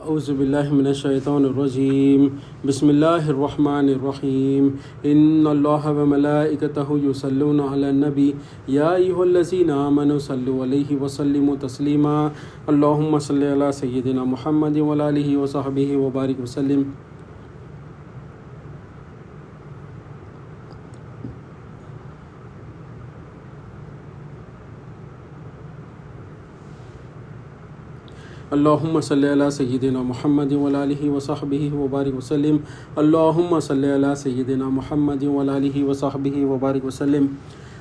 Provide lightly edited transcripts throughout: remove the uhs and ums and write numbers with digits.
اعوذ باللہ من الشیطان الرجیم بسم اللہ الرحمن الرحیم ان اللہ وملائکتہ یصلون علی النبی یا ایھا الذین آمنوا صلوا علیہ وسلموا تسلیما اللہم صلی علی سیدنا محمد وعلی آلہ وصحبہ وبارک وسلم۔ اللہم صلی علی سیدنا محمد وعلی آلہ وصحبہ وبارک وسلم۔ اللہم صلی علی سیدنا محمد وعلی آلہ وصحبہ وبارک وسلم۔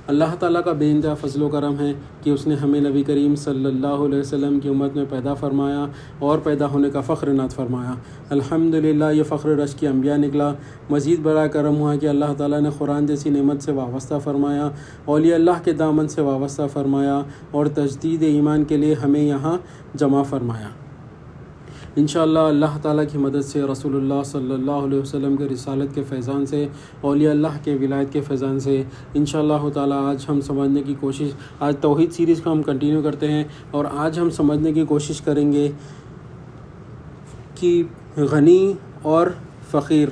اللہ تعالیٰ کا بے انتہا فضل و کرم ہے کہ اس نے ہمیں نبی کریم صلی اللہ علیہ وسلم کی امت میں پیدا فرمایا اور پیدا ہونے کا فخر عنایت فرمایا۔ الحمدللہ یہ فخر رشک کی انبیاء نکلا۔ مزید بڑا کرم ہوا کہ اللہ تعالیٰ نے قرآن جیسی نعمت سے وابستہ فرمایا، اولیاء اللہ کے دامن سے وابستہ فرمایا اور تجدید ایمان کے لیے ہمیں یہاں جمع فرمایا۔ انشاءاللہ اللہ تعالیٰ کی مدد سے، رسول اللہ صلی اللہ علیہ وسلم کے رسالت کے فیضان سے، اولیاء اللہ کے ولایت کے فیضان سے انشاءاللہ تعالیٰ آج ہم سمجھنے کی کوشش، آج توحید سیریز کو ہم کنٹینیو کرتے ہیں اور آج ہم سمجھنے کی کوشش کریں گے کہ غنی اور فقیر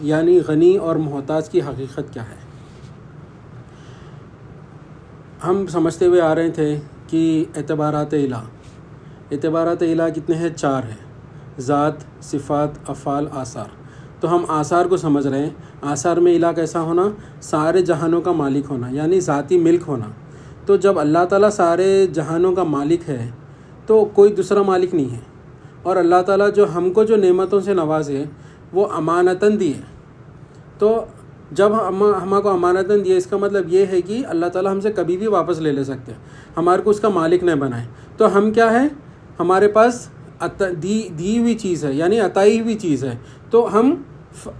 یعنی غنی اور محتاج کی حقیقت کیا ہے۔ ہم سمجھتے ہوئے آ رہے تھے کہ اعتبارات الہ کتنے ہیں؟ 4 ہیں: ذات، صفات، افعال، آثار۔ تو ہم آثار کو سمجھ رہے ہیں۔ آثار میں الہ کیسا ہونا؟ سارے جہانوں کا مالک ہونا، یعنی ذاتی ملک ہونا۔ تو جب اللہ تعالیٰ سارے جہانوں کا مالک ہے تو کوئی دوسرا مالک نہیں ہے، اور اللہ تعالیٰ جو ہم کو جو نعمتوں سے نوازے وہ امانتاً دیے۔ تو جب ہم کو امانتاً دیے، اس کا مطلب یہ ہے کہ اللہ تعالیٰ ہم سے کبھی بھی واپس لے سکتے ہیں، ہمارے کو اس کا مالک نہ بنائے۔ تو ہم کیا ہے؟ ہمارے پاس دی ہوئی چیز ہے، یعنی عطائی ہوئی چیز ہے۔ تو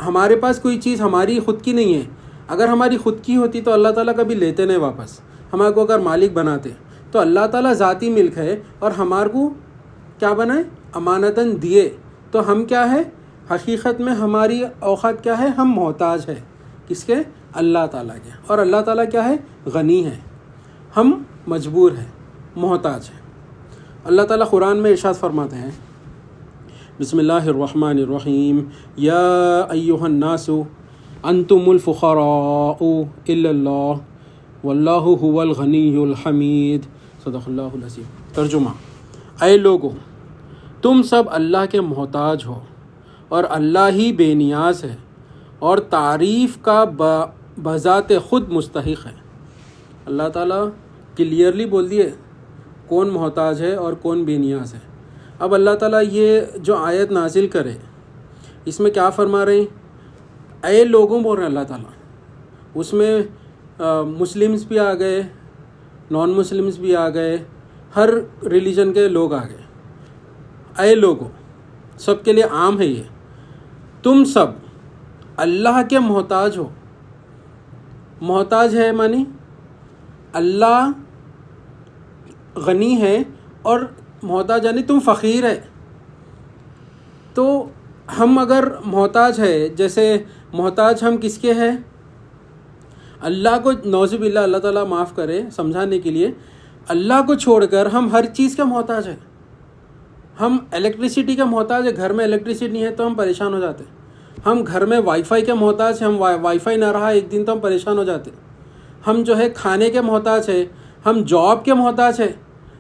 ہمارے پاس کوئی چیز ہماری خود کی نہیں ہے۔ اگر ہماری خود کی ہوتی تو اللہ تعالیٰ کبھی لیتے نہیں واپس، ہمارے کو اگر مالک بناتے۔ تو اللہ تعالیٰ ذاتی ملک ہے اور ہمارے کو کیا بنائے؟ امانتاً دیے۔ تو ہم کیا ہے؟ حقیقت میں ہماری اوقات کیا ہے؟ ہم محتاج ہے کس کے؟ اللہ تعالیٰ کے۔ اور اللہ تعالیٰ کیا ہے؟ غنی ہے، ہم مجبور ہیں، محتاج ہیں۔ اللہ تعالیٰ قرآن میں ارشاد فرماتے ہیں، بسم اللہ الرحمن الرحیم، یا ایھا الناس انتم الفقراء الی اللہ واللہ هو الغنی الحمید، صدق اللہ العظیم۔ ترجمہ: اے لوگو، تم سب اللہ کے محتاج ہو اور اللہ ہی بے نیاز ہے اور تعریف کا بذات خود مستحق ہے۔ اللہ تعالیٰ کلیئرلی بول دیے کون محتاج ہے اور کون بے نیاز ہے۔ اب اللہ تعالیٰ یہ جو آیت نازل کرے اس میں کیا فرما رہے ہیں؟ اے لوگوں بول رہے ہیں اللہ تعالیٰ۔ اس میں مسلمز بھی آ گئے، نان مسلمز بھی آ گئے، ہر ریلیجن کے لوگ آ گئے۔ اے لوگوں، سب کے لیے عام ہے یہ، تم سب اللہ کے محتاج ہو۔ محتاج ہے معنی اللہ غنی ہے اور محتاج یعنی تم فقیر ہے۔ تو ہم اگر محتاج ہے، جیسے محتاج ہم کس کے ہیں؟ اللہ کو، نعوذ باللہ اللہ تعالیٰ معاف کرے سمجھانے کے لیے، اللہ کو چھوڑ کر ہم ہر چیز کے محتاج ہیں۔ ہم الیکٹریسٹی کے محتاج ہیں، گھر میں الیکٹریسٹی نہیں ہے تو ہم پریشان ہو جاتے۔ ہم گھر میں وائی فائی کے محتاج ہیں، ہم وائی فائی نہ رہا ایک دن تو ہم پریشان ہو جاتے۔ ہم جو ہے کھانے کے محتاج ہیں، ہم جاب کے محتاج ہیں،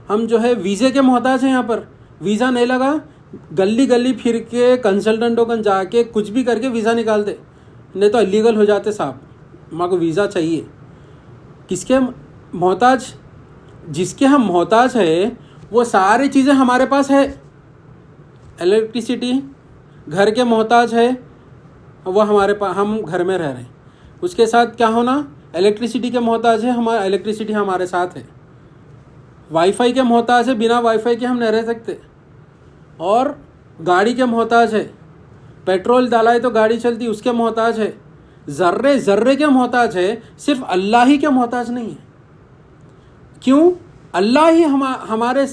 ہم جو ہے ویزے کے محتاج ہیں۔ یہاں پر ویزا نہیں لگا، گلی گلی پھر کے کنسلٹنٹوں کو جا کے کچھ بھی کر کے ویزا نکال دے، نہیں تو الیگل ہو جاتے صاحب۔ ہمارے کو ویزا چاہیے۔ کس کے محتاج؟ جس کے ہم محتاج ہے وہ ساری چیزیں ہمارے پاس ہے۔ الیکٹریسٹی گھر کے محتاج ہے، وہ ہمارے پاس، ہم گھر میں رہ رہے ہیں۔ اس کے ساتھ کیا ہونا؟ الیکٹریسٹی کے محتاج ہے، ہمارا الیکٹریسٹی ہمارے ساتھ ہے۔ وائی فائی کے محتاج ہے، بنا وائی فائی کے ہم نہیں رہ سکتے۔ اور گاڑی کے محتاج ہے، پیٹرول ڈالائے تو گاڑی چلتی، اس کے محتاج ہے۔ ذرے ذرے کے محتاج ہے، صرف اللہ ہی کے محتاج نہیں ہے۔ کیوں؟ اللہ ہی ہمارے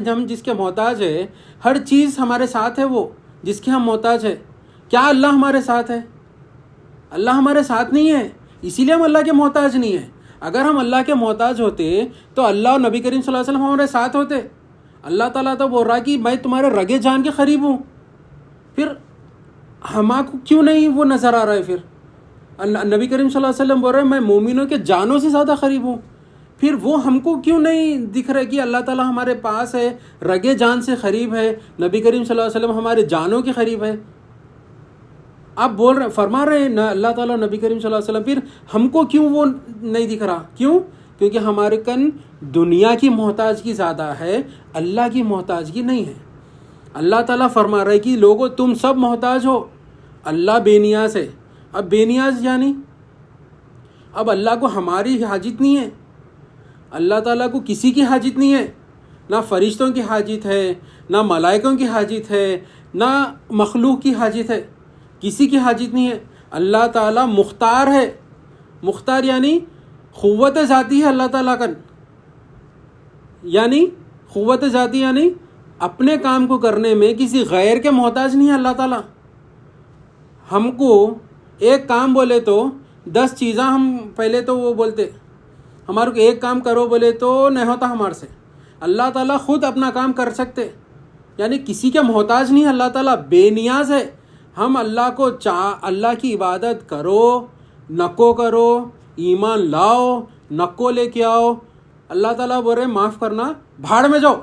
ہم جس کے محتاج ہے، ہر چیز ہمارے ساتھ ہے، وہ جس کے ہم محتاج ہے۔ کیا اللہ ہمارے ساتھ ہے؟ اللہ ہمارے ساتھ نہیں ہے، اسی لیے ہم اللہ کے محتاج نہیں ہیں۔ اگر ہم اللہ کے محتاج ہوتے تو اللہ اور نبی کریم صلی اللہ علیہ وسلم ہمارے ساتھ ہوتے۔ اللہ تعالیٰ تو بول رہا کہ میں تمہارے رگے جان کے قریب ہوں، پھر ہمارے کو کیوں نہیں وہ نظر آ رہا ہے؟ پھر نبی کریم صلی اللہ علیہ وسلم بول رہے ہیں میں مومنوں کے جانوں سے زیادہ قریب ہوں، پھر وہ ہم کو کیوں نہیں دکھ رہا کہ اللہ تعالیٰ ہمارے پاس ہے، رگے جان سے قریب ہے، نبی کریم صلی اللہ علیہ وسلم ہمارے جانوں کے قریب ہے؟ آپ بول رہے فرما رہے ہیں اللہ تعالیٰ نبی کریم صلی اللہ علیہ وسلم، پھر ہم کو کیوں وہ نہیں دکھ رہا؟ کیوں؟ کیونکہ ہمارے کن دنیا کی محتاجگی زیادہ ہے، اللہ کی محتاجگی نہیں ہے۔ اللہ تعالیٰ فرما رہے کہ لوگوں تم سب محتاج ہو، اللہ بے نیاز ہے۔ اب بے نیاز یعنی اب اللہ کو ہماری حاجت نہیں ہے، اللہ تعالیٰ کو کسی کی حاجت نہیں ہے، نہ فرشتوں کی حاجت ہے، نہ ملائکوں کی حاجت ہے، نہ مخلوق کی حاجت ہے، کسی کی حاجت نہیں ہے۔ اللہ تعالیٰ مختار ہے، مختار یعنی قوت ذاتی ہے اللہ تعالیٰ کا، یعنی قوت ذاتی یعنی اپنے کام کو کرنے میں کسی غیر کے محتاج نہیں ہے اللہ تعالیٰ۔ ہم کو ایک کام بولے تو 10 چیزاں ہم پہلے تو وہ بولتے، ہمارے کو ایک کام کرو بولے تو نہیں ہوتا ہمارے سے، اللہ تعالیٰ خود اپنا کام کر سکتے، یعنی کسی کے محتاج نہیں ہے اللہ تعالیٰ، بے نیاز ہے۔ ہم اللہ کو اللہ کی عبادت کرو نکو کرو، ایمان لاؤ نکو لے کے آؤ، اللہ تعالیٰ بول رہے معاف کرنا بھاڑ میں جاؤ،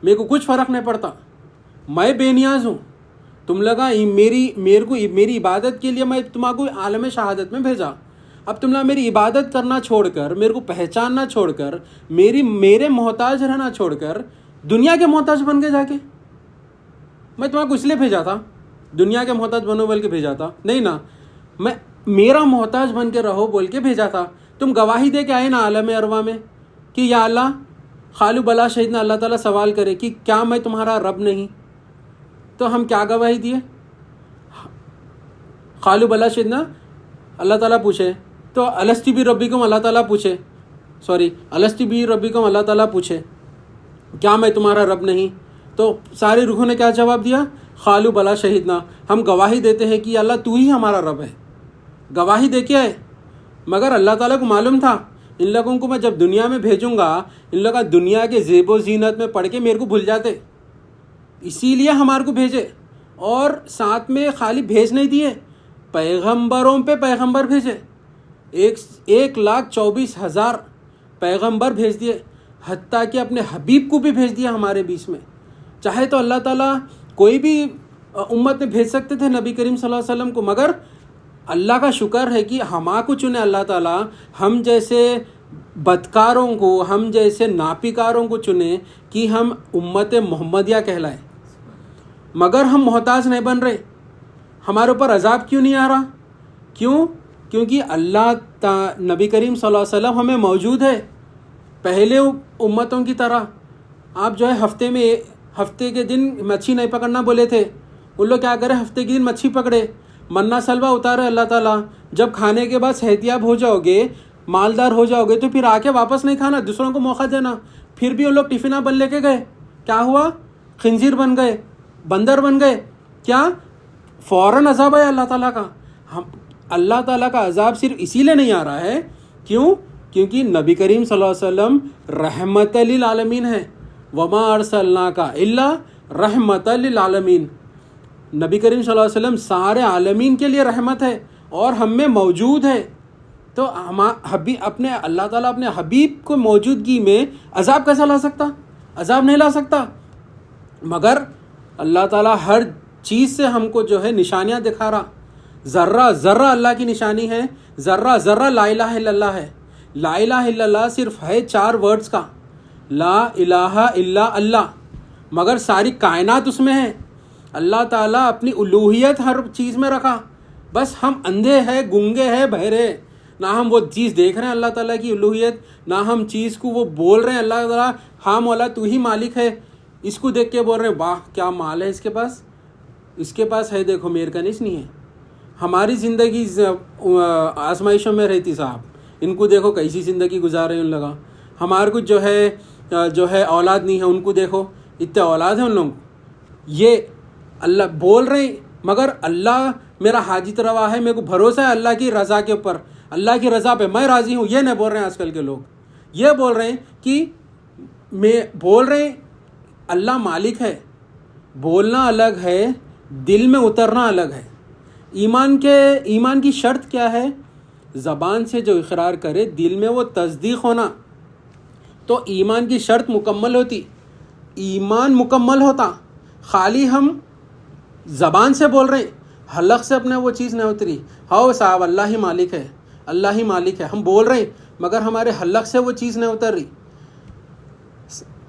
میرے کو کچھ فرق نہیں پڑتا، میں بے نیاز ہوں، تم لگا میری عبادت کے لیے میں تمہارے کو عالم شہادت میں بھیجا، اب تم لوگ میری عبادت کرنا چھوڑ کر، میرے کو پہچاننا چھوڑ کر، میرے محتاج رہنا چھوڑ کر دنیا کے محتاج بن کے جا کے، میں تمہارے کو اس لیے بھیجا تھا دنیا کے محتاج بنو بول کے بھیجا تھا نہیں نا، میں میرا محتاج بن کے رہو بول کے بھیجا تھا۔ تم گواہی دے کے آئے نا عالم ارواح میں کہ یا اللہ خالو بلا شہیدنا، اللہ تعالیٰ سوال کرے کہ کیا میں تمہارا رب نہیں؟ تو ہم کیا گواہی دیے؟ خالو بلا شہیدنا اللہ تعالیٰ پوچھے تو الستی بھی ربکم اللہ تعالیٰ پوچھے، الستی بھی ربکم اللہ تعالیٰ پوچھے کیا میں تمہارا رب نہیں؟ تو سارے روحوں نے کیا جواب دیا؟ خالو بلا شہیدنا، ہم گواہی دیتے ہیں کہ اللہ تو ہی ہمارا رب ہے، گواہی دے کے آئے۔ مگر اللہ تعالیٰ کو معلوم تھا ان لوگوں کو میں جب دنیا میں بھیجوں گا، ان لوگ دنیا کے زیب و زینت میں پڑھ کے میرے کو بھول جاتے، اسی لیے ہمارے کو بھیجے، اور ساتھ میں خالی بھیج نہیں دیے، پیغمبروں پہ پیغمبر بھیجے، 1,24,000 پیغمبر بھیج دیے، حتیٰ کہ اپنے حبیب کو بھی بھیج دیا ہمارے بیچ میں۔ چاہے تو اللہ تعالیٰ کوئی بھی امت میں بھیج سکتے تھے نبی کریم صلی اللہ علیہ وسلم کو، مگر اللہ کا شکر ہے کہ ہما کو چنے اللہ تعالیٰ، ہم جیسے بدکاروں کو، ہم جیسے ناپیکاروں کو چنے کہ ہم امت محمدیہ کہلائے، مگر ہم محتاج نہیں بن رہے۔ ہمارے اوپر عذاب کیوں نہیں آ رہا؟ کیوں؟ کیونکہ نبی کریم صلی اللہ علیہ وسلم ہمیں موجود ہے۔ پہلے امتوں کی طرح آپ جو ہے ہفتے کے دن مچھی نہیں پکڑنا بولے تھے، ان لوگ کیا کرے؟ ہفتے کے دن مچھی پکڑے، منا سلوا اتارے اللہ تعالیٰ، جب کھانے کے بعد صحت یاب ہو جاؤ گے، مالدار ہو جاؤ گے تو پھر آ کے واپس نہیں کھانا، دوسروں کو موقع دینا۔ پھر بھی ان لوگ ٹفنہ بن لے کے گئے، کیا ہوا؟ خنزیر بن گئے، بندر بن گئے۔ کیا؟ فوراً عذاب ہے اللہ تعالیٰ کا۔ اللہ تعالیٰ کا عذاب صرف اسی لیے نہیں آ رہا ہے، کیوں؟ کیونکہ نبی کریم صلی اللہ علیہ وسلم رحمت للعالمین ہے، وما ارسلناک الا رحمت للعالمین۔ نبی کریم صلی اللہ علیہ وسلم سارے عالمین کے لیے رحمت ہے اور ہم میں موجود ہے، تو اپنے اللہ تعالیٰ اپنے حبیب کو موجودگی میں عذاب کیسا لا سکتا؟ عذاب نہیں لا سکتا۔ مگر اللہ تعالیٰ ہر چیز سے ہم کو جو ہے نشانیاں دکھا رہا، ذرہ ذرہ اللہ کی نشانی ہے، ذرہ ذرہ لا الہ الا اللہ ہے۔ لا الہ الا اللہ صرف ہے 4 ورڈز کا، لا الہ الا اللہ، مگر ساری کائنات اس میں ہے۔ اللہ تعالیٰ اپنی الوہیت ہر چیز میں رکھا، بس ہم اندھے ہیں، گنگے ہیں، بہرے، نہ ہم وہ چیز دیکھ رہے ہیں اللہ تعالیٰ کی الوہیت، نہ ہم چیز کو وہ بول رہے ہیں اللہ تعالیٰ ہاں مولا تو ہی مالک ہے، اس کو دیکھ کے بول رہے ہیں واہ کیا مال ہے اس کے پاس ہے، دیکھو میرے کا نہیں ہے۔ ہماری زندگی آزمائشوں میں رہتی صاحب، ان کو دیکھو کیسی زندگی گزار رہے ہیں ان لوگا۔ ہمارے کو جو ہے اولاد نہیں ہے، ان کو دیکھو اتنے اولاد ہیں ان لوگوں کو۔ یہ اللہ بول رہے ہیں، مگر اللہ میرا حاجت روا ہے، میرے کو بھروسہ ہے اللہ کی رضا کے اوپر، اللہ کی رضا پہ میں راضی ہوں، یہ نہیں بول رہے ہیں آج کل کے لوگ۔ یہ بول رہے ہیں کہ بول رہے ہیں اللہ مالک ہے، بولنا الگ ہے، دل میں اترنا الگ ہے. ایمان کی شرط کیا ہے؟ زبان سے جو اقرار کرے دل میں وہ تصدیق ہونا. تو ایمان کی شرط مکمل ہوتی، ایمان مکمل ہوتا. خالی ہم زبان سے بول رہے ہیں، حلق سے اپنے وہ چیز نہیں اتری. ہاؤ صاحب اللہ ہی مالک ہے، اللہ ہی مالک ہے، ہم بول رہے ہیں مگر ہمارے حلق سے وہ چیز نہیں اتر رہی.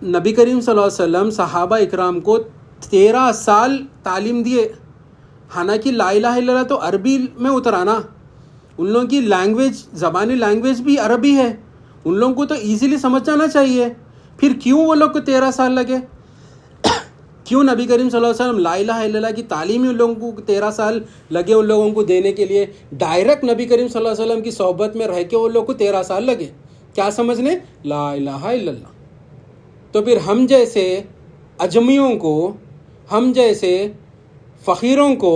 نبی کریم صلی اللہ علیہ وسلم صحابہ اکرام کو 13 سال تعلیم دیے. حالانکہ لا الہ الا اللہ تو عربی میں اترانا، ان لوگوں کی لینگویج، زبانی لینگویج بھی عربی ہے، ان لوگوں کو تو ایزیلی سمجھ جانا چاہیے. پھر کیوں وہ لوگ کو 13 سال لگے؟ کیوں نبی کریم صلی اللہ علیہ وسلم لا الہ الا اللہ کی تعلیم ہی ان لوگوں کو 13 سال لگے ان لوگوں کو دینے کے لیے؟ ڈائریکٹ نبی کریم صلی اللہ علیہ وسلم کی صحبت میں رہ کے وہ لوگ کو 13 سال لگے کیا سمجھنے؟ لا الہ الا اللہ. تو پھر ہم جیسے اجمیوں کو، ہم جیسے فقیروں کو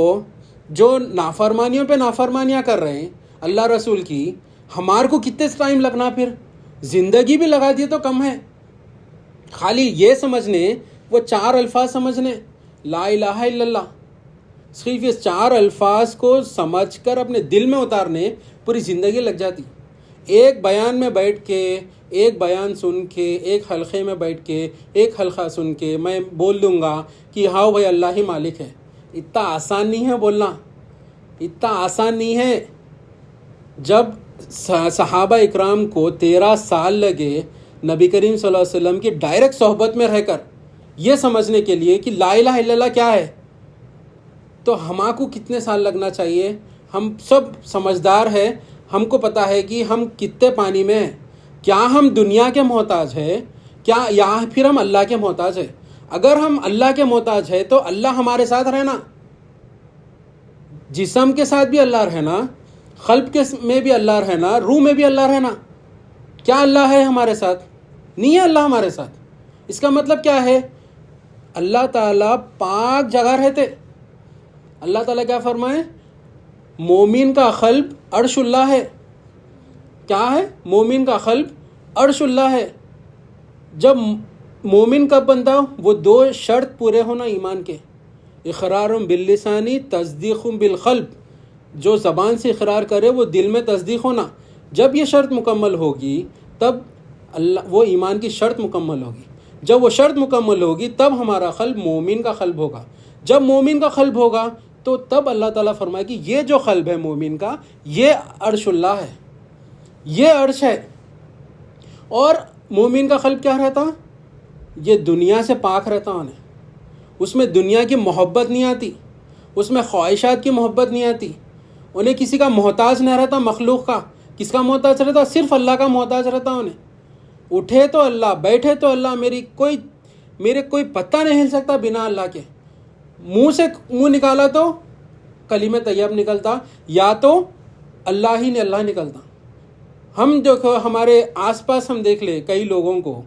جو نافرمانیوں پہ نافرمانیاں کر رہے ہیں اللہ رسول کی، ہمارے کو کتنے ٹائم لگنا؟ پھر زندگی بھی لگا دیے تو کم ہے. خالی یہ سمجھنے، وہ 4 الفاظ سمجھنے لا الہ الا اللہ، صرف یہ 4 الفاظ کو سمجھ کر اپنے دل میں اتارنے پوری زندگی لگ جاتی. ایک بیان میں بیٹھ کے، ایک بیان سن کے، ایک حلقے میں بیٹھ کے، ایک حلقہ سن کے میں بول دوں گا کہ ہاں بھائی اللہ ہی مالک ہے. اتنا آسان نہیں ہے بولنا، اتنا آسان نہیں ہے. جب صحابہ اکرام کو 13 سال لگے نبی کریم صلی اللہ علیہ وسلم کی ڈائریکٹ صحبت میں رہ کر یہ سمجھنے کے لیے کہ لا الہ الا اللہ کیا ہے، تو ہمارے کو کتنے سال لگنا چاہیے؟ ہم سب سمجھدار ہیں، ہم کو پتہ ہے کہ ہم کتنے پانی میں ہیں. کیا ہم دنیا کے محتاج ہیں کیا، یا پھر ہم اللہ کے محتاج ہیں؟ اگر ہم اللہ کے محتاج ہیں تو اللہ ہمارے ساتھ رہنا، جسم کے ساتھ بھی اللہ رہنا، قلب کے میں بھی اللہ رہنا، روح میں بھی اللہ رہنا. کیا اللہ ہے ہمارے ساتھ؟ نہیں ہے اللہ ہمارے ساتھ. اس کا مطلب کیا ہے؟ اللہ تعالیٰ پاک جگہ رہتے. اللہ تعالیٰ کیا فرمائے؟ مومن کا قلب عرش اللہ ہے. کیا ہے؟ مومن کا قلب عرش اللہ ہے. جب مومن کا بندہ، وہ 2 شرط پورے ہونا ایمان کے، اقرار باللسانی تصدیق بالقلب. جو زبان سے اقرار کرے وہ دل میں تصدیق ہونا. جب یہ شرط مکمل ہوگی تب وہ ایمان کی شرط مکمل ہوگی. جب وہ شرط مکمل ہوگی تب ہمارا قلب مومن کا قلب ہوگا. جب مومن کا قلب ہوگا تو تب اللہ تعالیٰ فرمائے کہ یہ جو قلب ہے مومن کا، یہ عرش اللہ ہے، یہ عرش ہے. اور مومن کا قلب کیا رہتا؟ یہ دنیا سے پاک رہتا. اس میں دنیا کی محبت نہیں آتی، اس میں خواہشات کی محبت نہیں آتی. انہیں کسی کا محتاج نہیں رہتا، مخلوق کا. کس کا محتاج رہتا؟ صرف اللہ کا محتاج رہتا. انہیں اٹھے تو اللہ، بیٹھے تو اللہ، میرے کوئی پتہ نہیں ہل سکتا بنا اللہ کے. منہ سے منہ نکالا تو کلمہ طیب نکلتا، یا تو اللہ ہی نے اللہ نکلتا. ہم دیکھو ہمارے آس پاس ہم دیکھ لے کئی لوگوں کو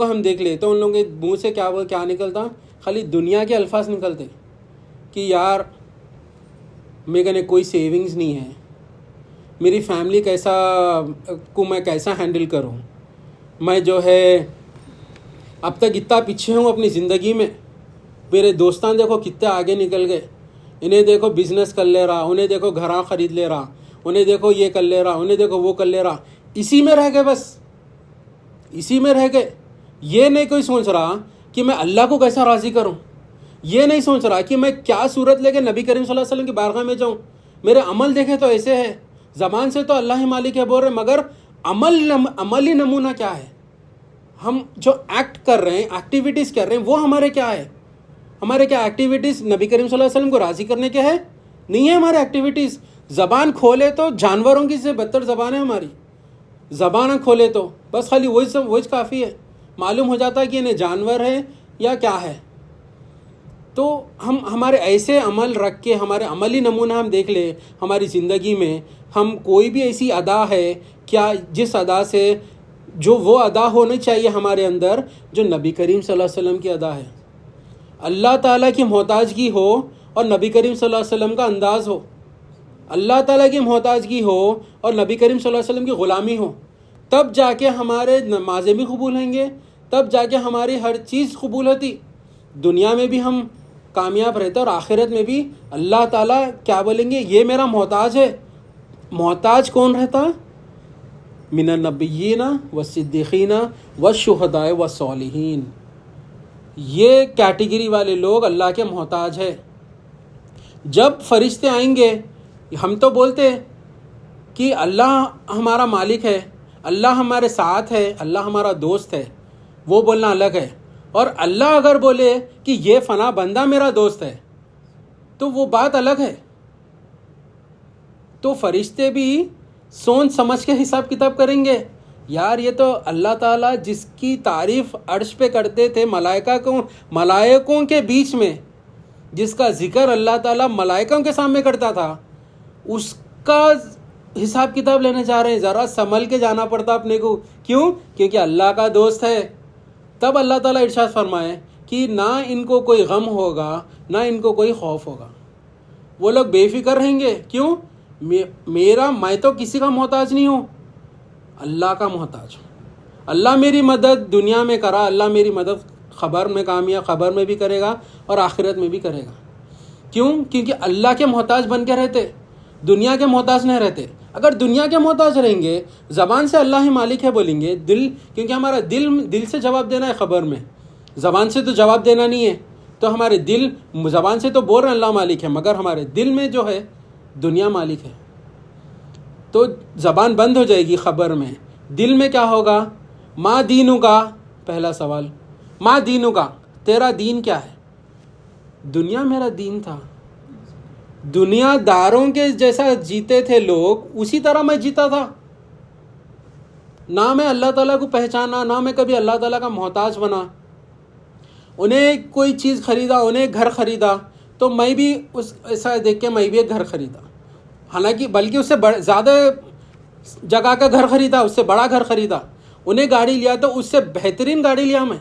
ہم دیکھ لے تو ان لوگوں کے منہ سے کیا نکلتا؟ خالی دنیا کے الفاظ نکلتے کہ یار میرے نے کوئی سیونگز نہیں ہے، میری فیملی میں کیسا ہینڈل کروں، میں جو ہے اب تک اتنا پیچھے ہوں اپنی زندگی میں، میرے دوستان دیکھو کتنے آگے نکل گئے، انہیں دیکھو بزنس کر لے رہا، انہیں دیکھو گھراں خرید لے رہا، انہیں دیکھو یہ کر لے رہا، انہیں دیکھو وہ کر لے رہا. اسی میں رہ گئے، بس اسی میں رہ گئے. یہ نہیں کوئی سوچ رہا کہ میں اللہ کو کیسا راضی کروں، یہ نہیں سوچ رہا کہ میں کیا صورت لے کے نبی کریم صلی اللہ علیہ وسلم کی بارگاہ میں جاؤں. میرے عمل دیکھے تو ایسے ہے، زبان سے تو اللہ ہی مالک ہے بول رہے، مگر عملی نمونہ کیا ہے؟ ہم جو ایکٹ کر رہے ہیں، ایکٹیویٹیز کر رہے ہیں، وہ ہمارے کیا ہے؟ ہمارے کیا ایکٹیویٹیز نبی کریم صلی اللہ علیہ وسلم کو راضی کرنے کے ہے؟ نہیں ہے ہمارے ایکٹیویٹیز. زبان کھولے تو جانوروں کی سے بدتر زبان ہے ہماری. زبان کھولے تو بس خالی وہی کافی ہے، معلوم ہو جاتا ہے کہ انہیں جانور ہے یا کیا ہے. تو ہمارے ایسے عمل رکھ کے، ہمارے عملی نمونہ ہم دیکھ لیں ہماری زندگی میں. ہم کوئی بھی ایسی ادا ہے کیا جس ادا سے جو وہ ادا ہونی چاہیے ہمارے اندر جو نبی کریم صلی اللہ علیہ وسلم کی ادا ہے؟ اللہ تعالیٰ کی محتاجگی ہو اور نبی کریم صلی اللہ علیہ وسلم کا انداز ہو. اللہ تعالیٰ کی محتاجگی ہو اور نبی کریم صلی اللہ علیہ وسلم کی غلامی ہو، تب جا کے ہمارے نمازیں بھی قبول ہوں گے، تب جا کے ہماری ہر چیز قبول ہوتی. دنیا میں بھی ہم کامیاب رہتے اور آخرت میں بھی اللہ تعالیٰ کیا بولیں گے؟ یہ میرا محتاج ہے. محتاج کون رہتا؟ من النبیین والصدیقین والشہداء والصالحین. یہ کیٹیگری والے لوگ اللہ کے محتاج ہے. جب فرشتے آئیں گے، ہم تو بولتے کہ اللہ ہمارا مالک ہے، اللہ ہمارے ساتھ ہے، اللہ ہمارا دوست ہے، وہ بولنا الگ ہے. اور اللہ اگر بولے کہ یہ فنا بندہ میرا دوست ہے تو وہ بات الگ ہے. تو فرشتے بھی سوچ سمجھ کے حساب کتاب کریں گے. یار یہ تو اللہ تعالیٰ جس کی تعریف عرش پہ کرتے تھے ملائکوں کے بیچ میں، جس کا ذکر اللہ تعالیٰ ملائکوں کے سامنے کرتا تھا، اس کا حساب کتاب لینے جا رہے ہیں. ذرا سنبھل کے جانا پڑتا اپنے کو. کیوں؟ کیونکہ اللہ کا دوست ہے. تب اللہ تعالیٰ ارشاد فرمائے کہ نہ ان کو کوئی غم ہوگا نہ ان کو کوئی خوف ہوگا. وہ لوگ بے فکر رہیں گے. کیوں؟ میں تو کسی کا محتاج نہیں ہوں، اللہ کا محتاج ہوں. اللہ میری مدد دنیا میں کرا، اللہ میری مدد خبر میں خبر میں بھی کرے گا اور آخرت میں بھی کرے گا. کیوں؟ کیونکہ اللہ کے محتاج بن کے رہتے، دنیا کے محتاج نہیں رہتے. اگر دنیا کے محتاج رہیں گے، زبان سے اللہ ہی مالک ہے بولیں گے، کیونکہ ہمارا دل سے جواب دینا ہے خبر میں، زبان سے تو جواب دینا نہیں ہے. تو ہمارے دل زبان سے تو بول رہے ہیں اللہ مالک ہے، مگر ہمارے دل میں جو ہے دنیا مالک ہے. تو زبان بند ہو جائے گی خبر میں. دل میں کیا ہوگا؟ ما دینوں کا پہلا سوال، ما دینوں کا، تیرا دین کیا ہے؟ دنیا میرا دین تھا. دنیا داروں کے جیسا جیتے تھے لوگ، اسی طرح میں جیتا تھا. نہ میں اللہ تعالیٰ کو پہچانا، نہ میں کبھی اللہ تعالیٰ کا محتاج بنا. انہیں کوئی چیز خریدا، انہیں گھر خریدا، تو میں بھی ایسا دیکھ کے میں بھی ایک گھر خریدا. حالانکہ بلکہ اس سے زیادہ جگہ کا گھر خریدا، اس سے بڑا گھر خریدا. انہیں گاڑی لیا تو اس سے بہترین گاڑی لیا میں.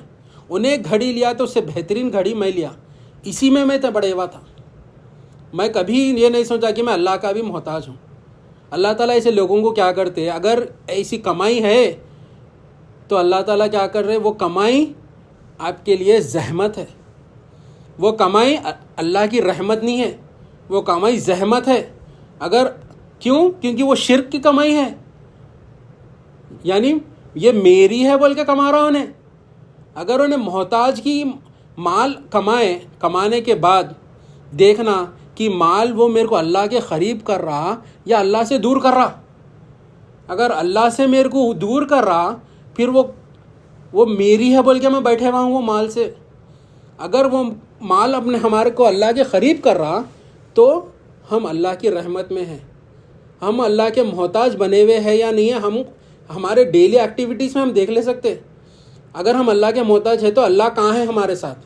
انہیں گھڑی لیا تو اس سے بہترین گھڑی میں لیا. اسی میں بڑے ہوا تھا. میں کبھی یہ نہیں سوچا کہ میں اللہ کا بھی محتاج ہوں. اللہ تعالیٰ ایسے لوگوں کو کیا کرتے؟ اگر ایسی کمائی ہے تو اللہ تعالیٰ کیا کر رہے؟ وہ کمائی آپ کے لیے زحمت ہے. وہ کمائی اللہ کی رحمت نہیں ہے، وہ کمائی زحمت ہے. اگر کیوں؟ کیونکہ وہ شرک کی کمائی ہے. یعنی یہ میری ہے بول کے کما رہا انہیں. اگر انہیں محتاج کی مال کمانے کے بعد دیکھنا کہ مال وہ میرے کو اللہ کے قریب کر رہا یا اللہ سے دور کر رہا. اگر اللہ سے میرے کو دور کر رہا پھر وہ میری ہے بول کے میں بیٹھے ہوا ہوں وہ مال سے. اگر وہ مال ہمارے کو اللہ کے قریب کر رہا تو ہم اللہ کی رحمت میں ہیں. ہم اللہ کے محتاج بنے ہوئے ہیں یا نہیں ہے، ہمارے ڈیلی ایکٹیویٹیز میں ہم دیکھ لے سکتے. اگر ہم اللہ کے محتاج ہیں تو اللہ کہاں ہے ہمارے ساتھ؟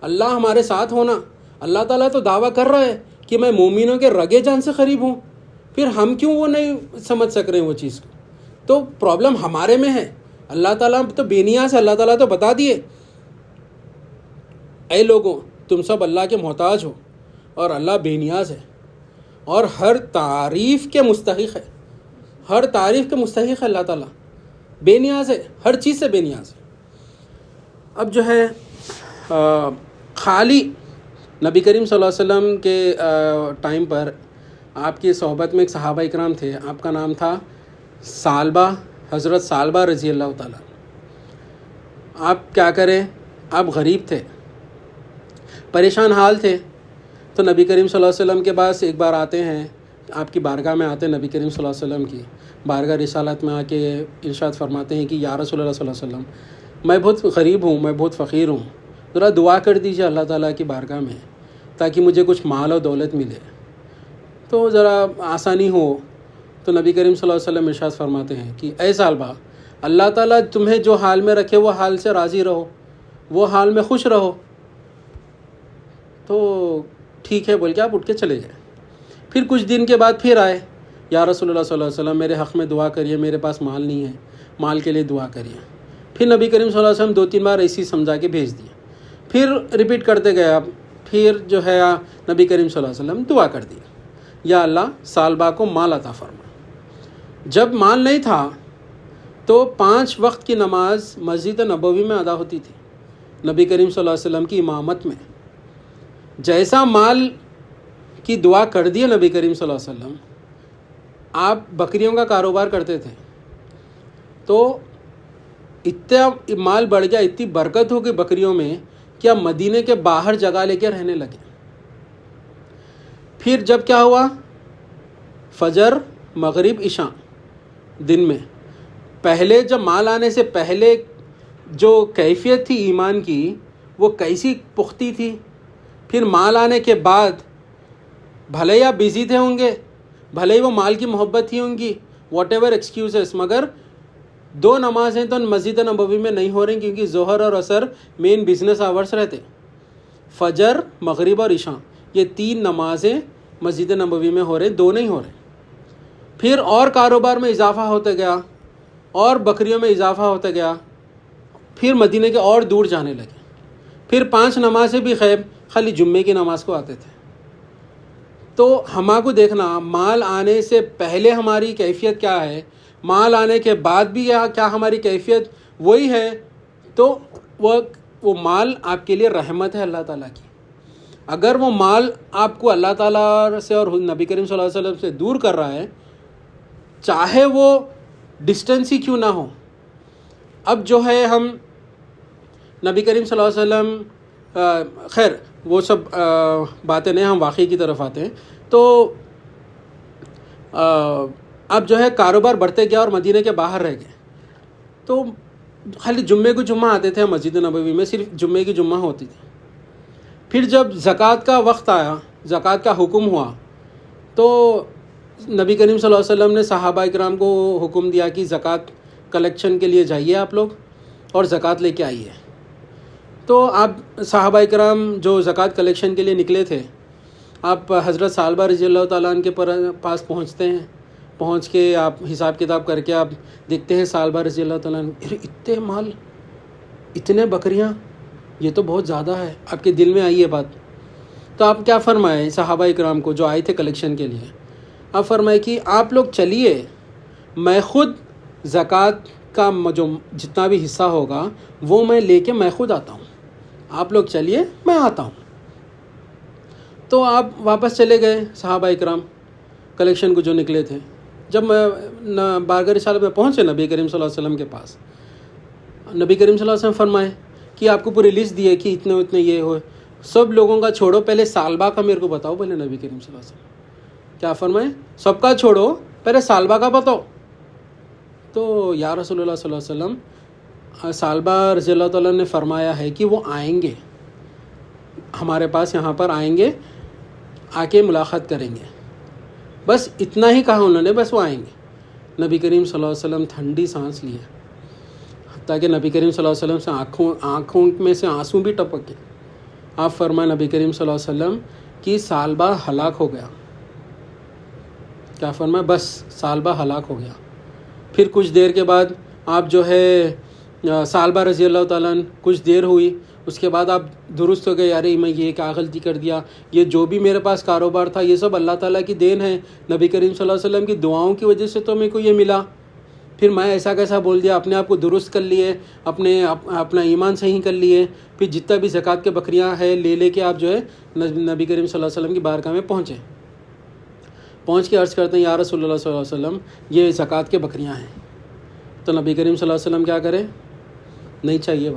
اللہ ہمارے ساتھ ہونا. اللہ تعالیٰ تو دعویٰ کر رہا ہے کہ میں مومنوں کے رگے جان سے قریب ہوں. پھر ہم کیوں وہ نہیں سمجھ سک رہے ہیں وہ چیز کو؟ تو پرابلم ہمارے میں ہے. اللہ تعالیٰ تو بے نیاز ہے. اللہ تعالیٰ تو بتا دیے اے لوگوں تم سب اللہ کے محتاج ہو اور اللہ بے نیاز ہے اور ہر تعریف کے مستحق ہے. ہر تعریف کے مستحق ہے. اللہ تعالیٰ بے نیاز ہے، ہر چیز سے بے نیاز ہے. اب جو ہے خالی نبی کریم صلی اللہ علیہ وسلم کے ٹائم پر آپ کی صحبت میں ایک صحابہ اکرام تھے. آپ کا نام تھا ثعلبہ، حضرت ثعلبہ رضی اللہ تعالیٰ. آپ کیا کریں، آپ غریب تھے، پریشان حال تھے. تو نبی کریم صلی اللہ علیہ وسلم کے پاس ایک بار آتے ہیں، آپ کی بارگاہ میں آتے ہیں، نبی کریم صلی اللہ علیہ وسلم کی بارگاہ رسالت میں آ کے ارشاد فرماتے ہیں کہ یا رسول اللہ صلی اللہ علیہ وسلم میں بہت غریب ہوں، میں بہت فقیر ہوں، ذرا دعا کر دیجیے اللہ تعالیٰ کی بارگاہ میں تاکہ مجھے کچھ مال و دولت ملے تو ذرا آسانی ہو. تو نبی کریم صلی اللہ علیہ وسلم ارشاد فرماتے ہیں کہ اے ثعلبہ، اللہ تعالیٰ تمہیں جو حال میں رکھے وہ حال سے راضی رہو، وہ حال میں خوش رہو. تو ٹھیک ہے بول کے آپ اٹھ کے چلے گئے. پھر کچھ دن کے بعد پھر آئے، یا رسول اللہ صلی اللہ علیہ وسلم میرے حق میں دعا کریے، میرے پاس مال نہیں ہے، مال کے لیے دعا کریے. پھر نبی کریم صلی اللہ علیہ وسلم 2-3 بار ایسی سمجھا کے بھیج دیا. پھر ریپیٹ کرتے گئے آپ. پھر جو ہے نبی کریم صلی اللہ علیہ وسلم دعا کر دی، یا اللہ ثعلبہ کو مال عطا فرما. جب مال نہیں تھا تو 5 وقت کی نماز مسجد نبوی میں ادا ہوتی تھی نبی کریم صلی اللہ علیہ وسلم کی امامت میں. جیسا مال کی دعا کر دی نبی کریم صلی اللہ علیہ وسلم. آپ بکریوں کا کاروبار کرتے تھے تو اتنا مال بڑھ گیا, اتنی برکت ہو گئی بکریوں میں کہ آپ مدینے کے باہر جگہ لے کے رہنے لگے. پھر جب کیا ہوا, فجر مغرب عشاء دن میں, پہلے جب مال آنے سے پہلے جو کیفیت تھی ایمان کی وہ کیسی پختی تھی, پھر مال آنے کے بعد بھلے ہی آپ بیزی تھے ہوں گے, بھلے ہی وہ مال کی محبت تھی ہوں گی, واٹ ایور ایکسکیوزز, مگر 2 نمازیں تو مسجد نبوی میں نہیں ہو رہی کیونکہ ظہر اور عصر مین بزنس آورس رہتے. فجر مغرب اور عشاء یہ 3 نمازیں مسجد نبوی میں ہو رہے, 2 نہیں ہو رہے. پھر اور کاروبار میں اضافہ ہوتا گیا, اور بکریوں میں اضافہ ہوتا گیا, پھر مدینے کے اور دور جانے لگے. پھر 5 نمازیں بھی خالی جمعے کی نماز کو آتے تھے. تو ہمارے کو دیکھنا مال آنے سے پہلے ہماری کیفیت کیا ہے, مال آنے کے بعد بھی کیا ہماری کیفیت وہی ہے. تو وہ مال آپ کے لیے رحمت ہے اللہ تعالیٰ کی. اگر وہ مال آپ کو اللہ تعالیٰ سے اور نبی کریم صلی اللہ علیہ وسلم سے دور کر رہا ہے, چاہے وہ ڈسٹینس ہی کیوں نہ ہو. اب جو ہے ہم نبی کریم صلی اللہ علیہ وسلم, خیر وہ سب باتیں نہیں, ہم واقعی کی طرف آتے ہیں. تو اب جو ہے کاروبار بڑھتے گیا اور مدینے کے باہر رہ گئے. تو خالی جمعے کو جمعہ آتے تھے مسجد نبوی میں, صرف جمعے کی جمعہ ہوتی تھی. پھر جب زکوٰۃ کا وقت آیا, زکوٰۃ کا حکم ہوا, تو نبی کریم صلی اللہ علیہ وسلم نے صحابہ اکرام کو حکم دیا کہ زکوٰۃ کلیکشن کے لیے جائیے آپ لوگ اور زکوٰۃ لے کے آئیے. تو آپ صحابہ اکرام جو زکوٰۃ کلیکشن کے لیے نکلے تھے, آپ حضرت ثعلبہ رضی اللہ تعالیٰ عنہ کے پاس پہنچتے ہیں. پہنچ کے آپ حساب کتاب کر کے آپ دیکھتے ہیں ثعلبہ رضی اللہ تعالیٰ عنہ, اتنے مال, اتنے بکریاں, یہ تو بہت زیادہ ہے. آپ کے دل میں آئی یہ بات. تو آپ کیا فرمائے صحابہ اکرام کو جو آئے تھے کلیکشن کے لیے, آپ فرمائے کہ آپ لوگ چلیے, میں خود زکوٰۃ کا جو جتنا بھی حصہ ہوگا وہ میں لے کے میں خود آتا ہوں, آپ لوگ چلیے میں آتا ہوں. تو آپ واپس چلے گئے صحابہ اکرام کلیکشن کو جو نکلے تھے. جب بارگاہ رسالت میں پہنچے نبی کریم صلی اللہ علیہ وسلم کے پاس, نبی کریم صلی اللہ علیہ وسلم فرمائے کہ آپ کو پوری لسٹ دی ہے کہ اتنے اتنے یہ ہوئے. سب لوگوں کا چھوڑو, پہلے ثعلبہ کا میرے کو بتاؤ. پہلے نبی کریم صلی اللہ علیہ وسلم کیا فرمائے, سب کا چھوڑو, پہلے ثعلبہ کا بتاؤ. تو یا رسول اللہ صلی اللہ علیہ وسلم, ثعلبہ رضی اللہ تعالیٰ نے فرمایا ہے کہ وہ آئیں گے ہمارے پاس, یہاں پر آئیں گے, آ کے ملاقات کریں گے. بس اتنا ہی کہا انہوں نے, بس وہ آئیں گے. نبی کریم صلی اللہ علیہ وسلم ٹھنڈی سانس لیے, حتیٰ کہ نبی کریم صلی اللہ علیہ وسلم سے آنکھوں میں سے آنسو بھی ٹپک گئے. آپ فرمائے نبی کریم صلی اللہ علیہ وسلم کہ ثعلبہ ہلاک ہو گیا. کیا فرمائے, بس ثعلبہ ہلاک ہو گیا. پھر کچھ دیر کے بعد آپ جو ہے ثعلبہ رضی اللہ تعالیٰ عنہ, کچھ دیر ہوئی, اس کے بعد آپ درست ہو گئے, یارے میں یہ کیا غلطی کر دیا, یہ جو بھی میرے پاس کاروبار تھا یہ سب اللہ تعالیٰ کی دین ہے, نبی کریم صلی اللہ علیہ وسلم کی دعاؤں کی وجہ سے تو میرے کو یہ ملا. پھر میں ایسا کیسا بول دیا, اپنے آپ کو درست کر لیے, اپنا ایمان صحیح کر لیے. پھر جتنا بھی زکوٰۃ کے بکریاں ہے لے کے آپ جو ہے نبی کریم صلی اللہ علیہ وسلم کی بارگاہ میں پہنچے. پہنچ کے عرض کرتے ہیں یا رسول اللہ صلی اللہ علیہ وسلم یہ زکوٰۃ کے بکریاں ہیں. تو نبی کریم صلی اللہ علیہ وسلم کیا کرے, نہیں چاہیے,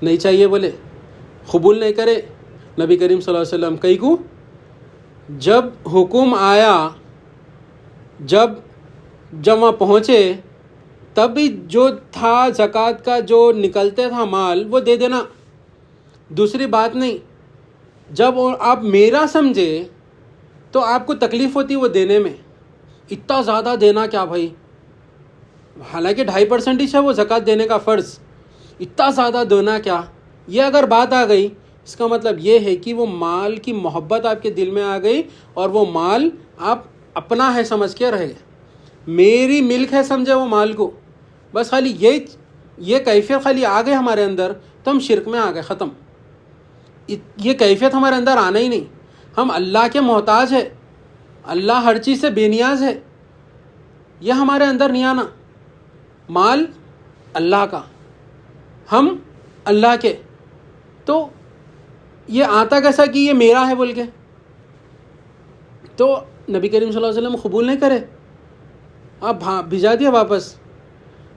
نہیں چاہیے بولے, قبول نہیں کرے. نبی کریم صلی اللہ علیہ وسلم کئی کو جب حکم آیا, جب وہاں پہنچے, تب بھی جو تھا زکوٰۃ کا جو نکلتے تھا مال وہ دے دینا, دوسری بات نہیں. جب آپ میرا سمجھے تو آپ کو تکلیف ہوتی وہ دینے میں, اتنا زیادہ دینا کیا بھائی, حالانکہ 2.5% ہی ہے وہ زکوٰۃ دینے کا فرض, اتنا زیادہ دینا کیا. یہ اگر بات آ گئی اس کا مطلب یہ ہے کہ وہ مال کی محبت آپ کے دل میں آ گئی اور وہ مال آپ اپنا ہے سمجھ کے رہ گئے, میری ملک ہے سمجھے وہ مال کو. بس خالی یہ کیفیت خالی آ گئے ہمارے اندر تو ہم شرک میں آ گئے, ختم. یہ کیفیت ہمارے اندر آنا ہی نہیں. ہم اللہ کے محتاج ہے, اللہ ہر چیز سے بے نیاز ہے, یہ ہمارے اندر نہیں آنا. مال اللہ کا, ہم اللہ کے. تو یہ آتا کیسا کہ یہ میرا ہے بول کے؟ تو نبی کریم صلی اللہ علیہ وسلم قبول نہیں کرے، آپ بھیجا دیا واپس۔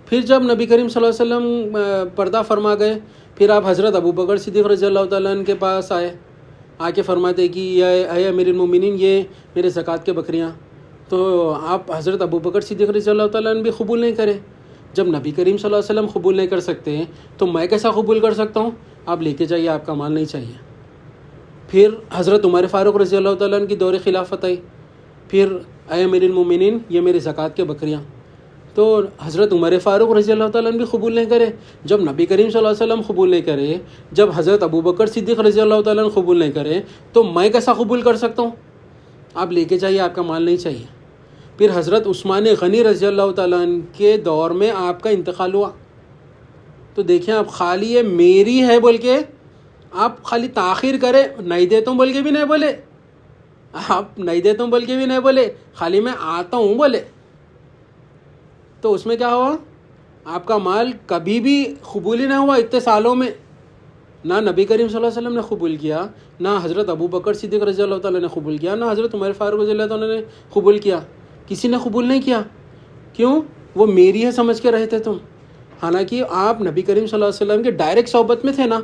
پھر جب نبی کریم صلی اللہ علیہ وسلم پردہ فرما گئے، پھر آپ حضرت ابو بکر صدیق رضی اللہ تعالیٰ عنہ کے پاس آئے، آ کے فرماتے کہ اے امیر المومنین، یہ میرے زکوٰۃ کے بکریاں۔ تو آپ حضرت ابو بکر صدیق رضی اللہ تعالیٰ عنہ بھی قبول نہیں کرے۔ جب نبی کریم صلی اللہ علیہ وسلم قبول نہیں کر سکتے تو میں کیسا قبول کر سکتا ہوں؟ آپ لے کے جائیے، آپ کا مال نہیں چاہیے۔ پھر حضرت عمر فاروق رضی اللہ تعالیٰ عنہ کی دور خلافت آئی، پھر اے امیر المومنین، یہ میری زکوٰۃ کے بکریاں۔ تو حضرت عمر فاروق رضی اللہ تعالیٰ عنہ بھی قبول نہیں کرے۔ جب نبی کریم صلی اللہ علیہ وسلم قبول نہیں کرے، جب حضرت ابو بکر صدیق رضی اللہ تعالیٰ عنہ قبول نہیں کرے، تو میں کیسا قبول کر سکتا ہوں؟ آپ لے کے جائیے، آپ کا مال نہیں چاہیے۔ پھر حضرت عثمان غنی رضی اللہ تعالیٰ عنہ کے دور میں آپ کا انتقال ہوا۔ تو دیکھیں، آپ خالی یہ میری ہے بول کے آپ خالی تاخیر کرے، نہیں دیتا ہوں بول کے بھی نہیں بولے، آپ نہیں دیتا ہوں بول کے بھی نہیں بولے، خالی میں آتا ہوں بولے، تو اس میں کیا ہوا؟ آپ کا مال کبھی بھی قبول ہی نہ ہوا اتنے سالوں میں۔ نہ نبی کریم صلی اللہ علیہ وسلم نے قبول کیا، نہ حضرت ابو بکر صدیق رضی اللہ تعالیٰ نے قبول کیا، نہ حضرت عمر فاروق رضی اللہ تعالیٰ نے قبول کیا، کسی نے قبول نہیں کیا۔ کیوں؟ وہ میری ہے سمجھ کے رہے تھے تم، حالانکہ آپ نبی کریم صلی اللہ علیہ وسلم کے ڈائریکٹ صحبت میں تھے نا،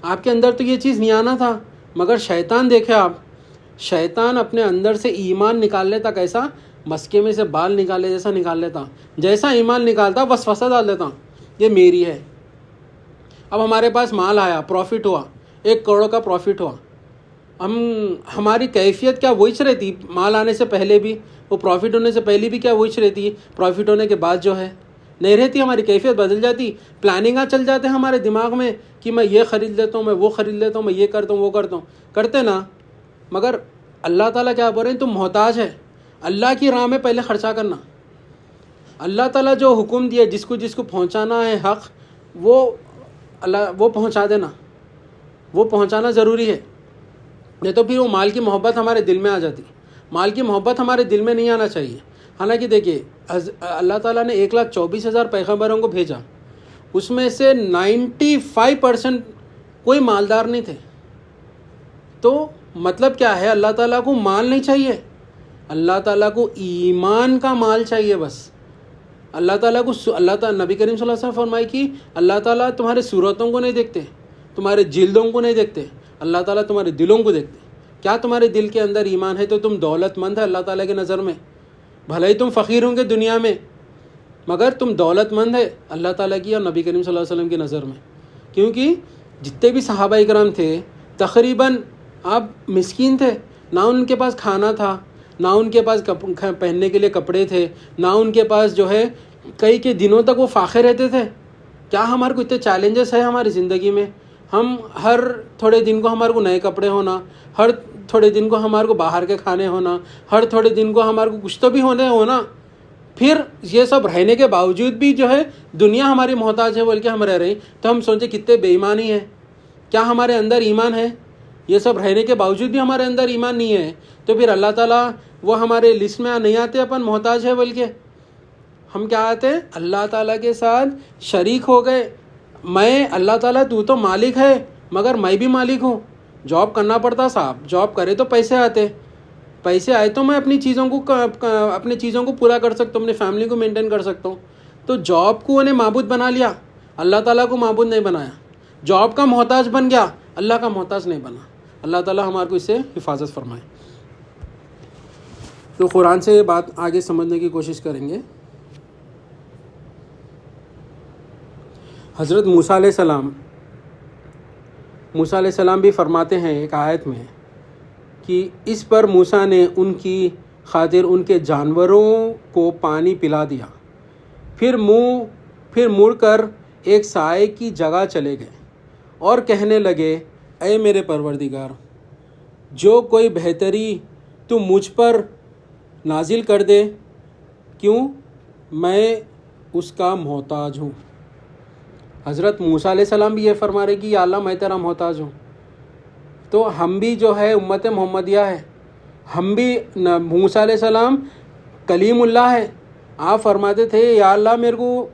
آپ کے اندر تو یہ چیز نہیں آنا تھا۔ مگر شیطان، دیکھے آپ، شیطان اپنے اندر سے ایمان نکال لیتا، کیسا؟ مسکے میں سے بال نکالے جیسا نکال لیتا، جیسا ایمان نکالتا وسوسہ ڈال دیتا، یہ میری ہے۔ اب ہمارے پاس مال آیا، پروفٹ ہوا، 1 کروڑ کا پروفٹ ہوا، ہماری کیفیت کیا وہی رہتی؟ مال آنے سے پہلے بھی، وہ پروفٹ ہونے سے پہلے بھی کیا وہی رہتی؟ پروفٹ ہونے کے بعد جو ہے نہیں رہتی، ہماری کیفیت بدل جاتی، پلاننگاں چل جاتے ہیں ہمارے دماغ میں کہ میں یہ خرید لیتا ہوں، میں وہ خرید لیتا ہوں، میں یہ کرتا ہوں، وہ کرتا ہوں، کرتے نا۔ مگر اللہ تعالیٰ کیا بول رہے ہیں؟ تم محتاج ہے، اللہ کی راہ میں پہلے خرچہ کرنا۔ اللہ تعالیٰ جو حکم دیا، جس کو پہنچانا ہے حق، وہ پہنچا دینا، وہ پہنچانا ضروری ہے، نہیں تو پھر وہ مال کی محبت ہمارے دل میں آ جاتی۔ مال کی محبت ہمارے دل میں نہیں آنا چاہیے۔ حالانکہ دیکھیے، اللہ تعالیٰ نے 1,24,000 پیغمبروں کو بھیجا، اس میں سے 95% کوئی مالدار نہیں تھے۔ تو مطلب کیا ہے؟ اللہ تعالیٰ کو مال نہیں چاہیے، اللہ تعالیٰ کو ایمان کا مال چاہیے بس۔ اللہ تعالیٰ نبی کریم صلی اللہ علیہ وسلم فرمائے کہ اللہ تعالیٰ تمہارے صورتوں کو نہیں دیکھتے، تمہارے جلدوں کو نہیں دیکھتے، اللہ تعالیٰ تمہارے دلوں کو دیکھتے۔ کیا تمہارے دل کے اندر ایمان ہے تو تم دولت مند ہے اللہ تعالیٰ کی نظر میں، بھلے ہی تم فقیر ہوں گے دنیا میں، مگر تم دولت مند ہے اللہ تعالیٰ کی اور نبی کریم صلی اللہ علیہ وسلم کی نظر میں۔ کیونکہ جتنے بھی صحابہ اکرام تھے تقریباً آپ مسکین تھے، نہ ان کے پاس کھانا تھا، نہ ان کے پاس پہننے کے لیے کپڑے تھے، نہ ان کے پاس جو ہے کئی دنوں تک وہ فاقے رہتے تھے۔ کیا ہمارے کو اتنے چیلنجز ہیں ہماری زندگی میں؟ ہم ہر تھوڑے دن کو ہمارے کو نئے کپڑے ہونا، ہر تھوڑے دن کو ہمارے کو باہر کے کھانے ہونا، ہر تھوڑے دن کو ہمارے کو کچھ تو بھی ہونا، پھر یہ سب رہنے کے باوجود بھی جو ہے دنیا ہماری محتاج ہے بول کے ہم رہ رہے ہیں، تو ہم سوچیں کتنے بے ایمانی ہے۔ کیا ہمارے اندر ایمان ہے؟ یہ سب رہنے کے باوجود بھی ہمارے اندر ایمان نہیں ہے، تو پھر اللہ تعالیٰ وہ ہمارے لسٹ میں نہیں آتے اپن محتاج ہے بول کے۔ ہم کیا آتے ہیں؟ اللہ تعالیٰ کے ساتھ شریک ہو گئے۔ میں اللہ تعالیٰ تو مالک ہے، مگر میں بھی مالک ہوں، جاب کرنا پڑتا صاحب، جاب کرے تو پیسے آتے، پیسے آئے تو میں اپنی چیزوں کو پورا کر سکتا ہوں، اپنی فیملی کو مینٹین کر سکتا ہوں۔ تو جاب کو انہیں معبود بنا لیا، اللہ تعالیٰ کو معبود نہیں بنایا، جاب کا محتاج بن گیا، اللہ کا محتاج نہیں بنا۔ اللہ تعالیٰ ہمارے کو اس سے حفاظت فرمائے۔ تو قرآن سے یہ بات آگے سمجھنے کی کوشش کریں گے۔ حضرت موسیٰ علیہ السلام بھی فرماتے ہیں ایک آیت میں کہ اس پر موسیٰ نے ان کی خاطر ان کے جانوروں کو پانی پلا دیا، پھر مڑ کر ایک سائے کی جگہ چلے گئے اور کہنے لگے، اے میرے پروردگار، جو کوئی بہتری تو مجھ پر نازل کر دے، کیوں میں اس کا محتاج ہوں۔ حضرت موسیٰ علیہ السلام بھی یہ فرما رہے کہ یا اللہ میں تیرا محتاج ہوں۔ تو ہم بھی جو ہے امت محمدیہ ہے، ہم بھی موسیٰ علیہ السلام کلیم اللہ ہے، آپ فرماتے تھے یا اللہ میرے کو